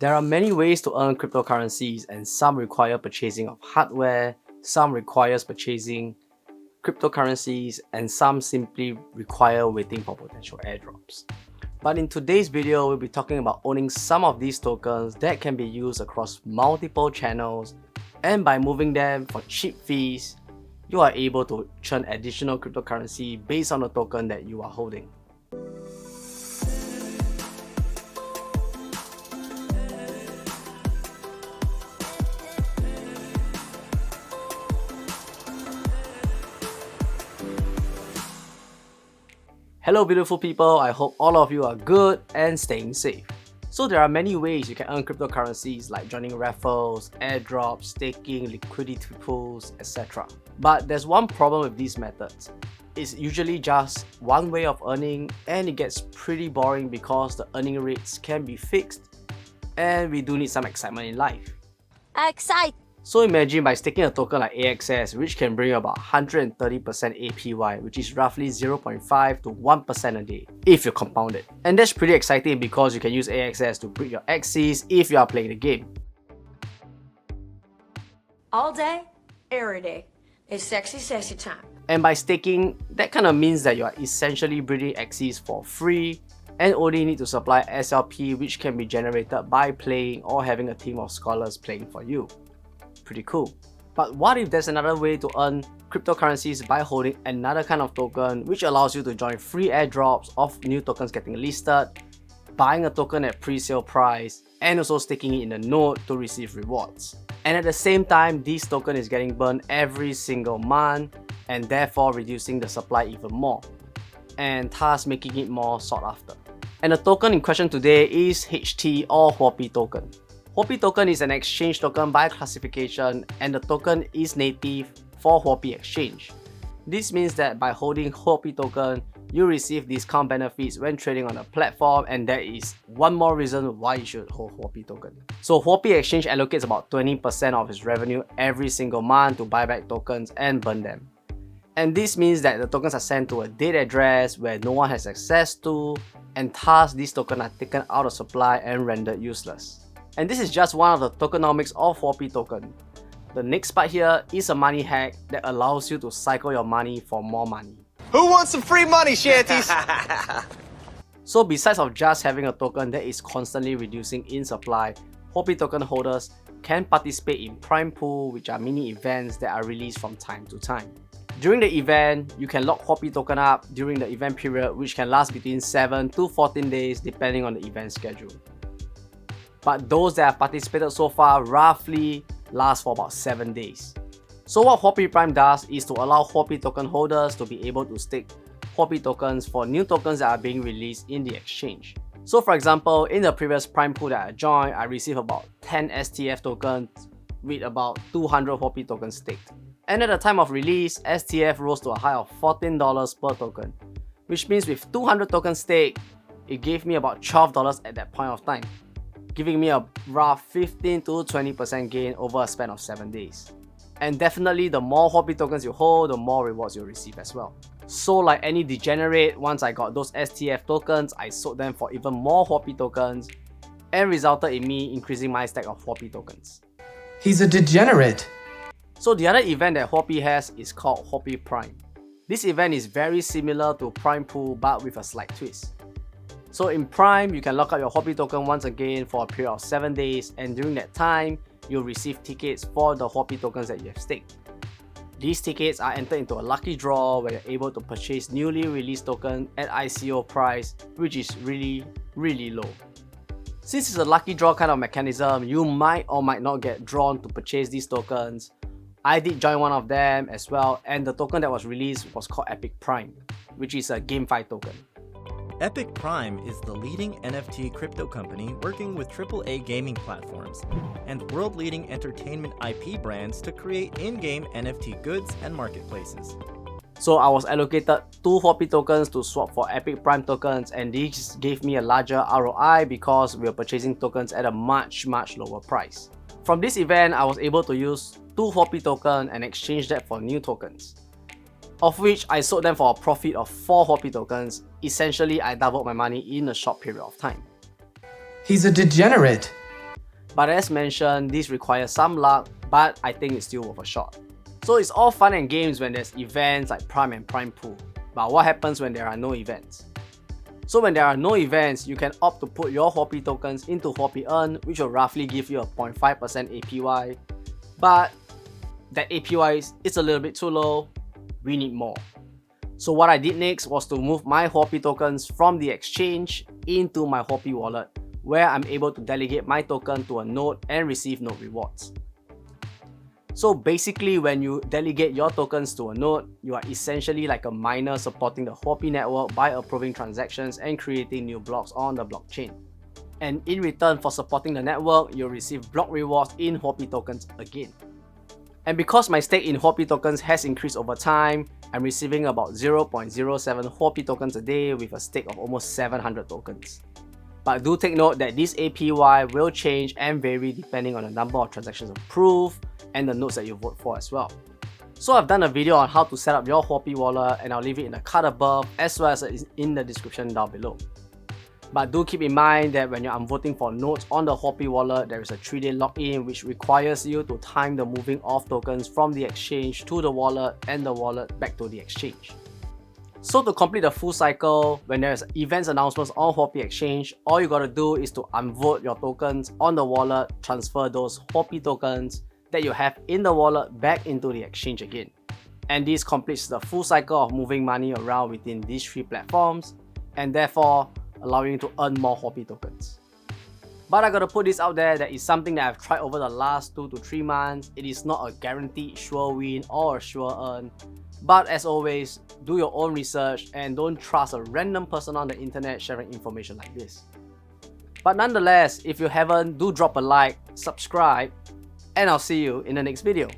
There are many ways to earn cryptocurrencies, and some require purchasing of hardware, some requires purchasing cryptocurrencies, and some simply require waiting for potential airdrops. But in today's video, we'll be talking about owning some of these tokens that can be used across multiple channels, and by moving them for cheap fees, you are able to churn additional cryptocurrency based on the token that you are holding. Hello beautiful people, I hope all of you are good and staying safe. So there are many ways you can earn cryptocurrencies like joining raffles, airdrops, staking, liquidity pools, etc. But there's one problem with these methods. It's usually just one way of earning and it gets pretty boring because the earning rates can be fixed and we do need some excitement in life. Excite! So imagine by staking a token like AXS, which can bring about 130% APY, which is roughly 0.5 to 1% a day if you compound it. And that's pretty exciting because you can use AXS to break your axes if you are playing the game. All day, every day. It's sexy time. And by staking, that kind of means that you are essentially breeding axes for free and only need to supply SLP, which can be generated by playing or having a team of scholars playing for you. Pretty cool. But what if there's another way to earn cryptocurrencies by holding another kind of token which allows you to join free airdrops of new tokens getting listed, buying a token at pre-sale price, and also staking it in the node to receive rewards. And at the same time, this token is getting burned every single month and therefore reducing the supply even more, and thus making it more sought after. And the token in question today is HT or Huobi Token. Huobi Token is an exchange token by classification and the token is native for Huobi Exchange. This means that by holding Huobi Token, you receive discount benefits when trading on the platform, and that is one more reason why you should hold Huobi Token. So Huobi Exchange allocates about 20% of its revenue every single month to buy back tokens and burn them. And this means that the tokens are sent to a dead address where no one has access to, and thus these tokens are taken out of supply and rendered useless. And this is just one of the tokenomics of Huobi Token. The next part here is a money hack that allows you to cycle your money for more money. Who wants some free money, shanties? So besides of just having a token that is constantly reducing in supply, Huobi Token holders can participate in Prime Pool, which are mini events that are released from time to time. During the event, you can lock Huobi Token up during the event period, which can last between 7 to 14 days depending on the event schedule. But those that have participated so far roughly last for about 7 days. So what Huobi Prime does is to allow Huobi Token holders to be able to stake Huobi tokens for new tokens that are being released in the exchange. So for example, in the previous Prime Pool that I joined, I received about 10 STF tokens with about 200 Huobi tokens staked. And at the time of release, STF rose to a high of $14 per token, which means with 200 tokens staked, it gave me about $12 at that point of time, giving me a rough 15 to 20% gain over a span of 7 days. And definitely the more Huobi tokens you hold, the more rewards you'll receive as well. So like any degenerate, once I got those STF tokens, I sold them for even more Huobi tokens and resulted in me increasing my stack of Huobi tokens. He's a degenerate. So the other event that Huobi has is called Huobi Prime. This event is very similar to Prime Pool but with a slight twist. So in Prime, you can lock up your Huobi token once again for a period of 7 days, and during that time, you'll receive tickets for the Huobi tokens that you have staked. These tickets are entered into a lucky draw where you're able to purchase newly released tokens at ICO price, which is really low. Since it's a lucky draw kind of mechanism, you might or might not get drawn to purchase these tokens. I did join one of them as well, and the token that was released was called Epic Prime, which is a GameFi token. Epic Prime is the leading NFT crypto company working with AAA gaming platforms and world-leading entertainment IP brands to create in-game NFT goods and marketplaces. So I was allocated 2 Huobi tokens to swap for Epic Prime tokens, and this gave me a larger ROI because we were purchasing tokens at a much lower price. From this event, I was able to use 2 Huobi tokens and exchange that for new tokens, of which I sold them for a profit of 4 Huobi tokens. Essentially, I doubled my money in a short period of time. He's a degenerate. But as mentioned, this requires some luck, but I think it's still worth a shot. So it's all fun and games when there's events like Prime and PrimePool. But what happens when there are no events? So when there are no events, you can opt to put your Huobi tokens into Huobi Earn, which will roughly give you a 0.5% APY. But that APY is a little bit too low, we need more. So what I did next was to move my Huobi tokens from the exchange into my Huobi wallet, where I'm able to delegate my token to a node and receive node rewards. So basically, when you delegate your tokens to a node, you are essentially like a miner supporting the Huobi network by approving transactions and creating new blocks on the blockchain. And in return for supporting the network, you'll receive block rewards in Huobi tokens again. And because my stake in Huobi tokens has increased over time, I'm receiving about 0.07 Huobi tokens a day with a stake of almost 700 tokens. But do take note that this APY will change and vary depending on the number of transactions approved and the nodes that you vote for as well. So I've done a video on how to set up your Huobi wallet, and I'll leave it in the card above as well as in the description down below. But do keep in mind that when you're voting for nodes on the Huobi wallet, there is a 3-day login which requires you to time the moving of tokens from the exchange to the wallet and the wallet back to the exchange. So to complete the full cycle, when there's events announcements on Huobi Exchange, all you gotta do is to unvote your tokens on the wallet, transfer those Huobi tokens that you have in the wallet back into the exchange again. And this completes the full cycle of moving money around within these 3 platforms, and therefore allowing you to earn more Huobi tokens. But I gotta put this out there, that is something that I've tried over the last 2 to 3 months. It is not a guaranteed sure win or a sure earn. But as always, do your own research and don't trust a random person on the internet sharing information like this. But nonetheless, if you haven't, do drop a like, subscribe, and I'll see you in the next video.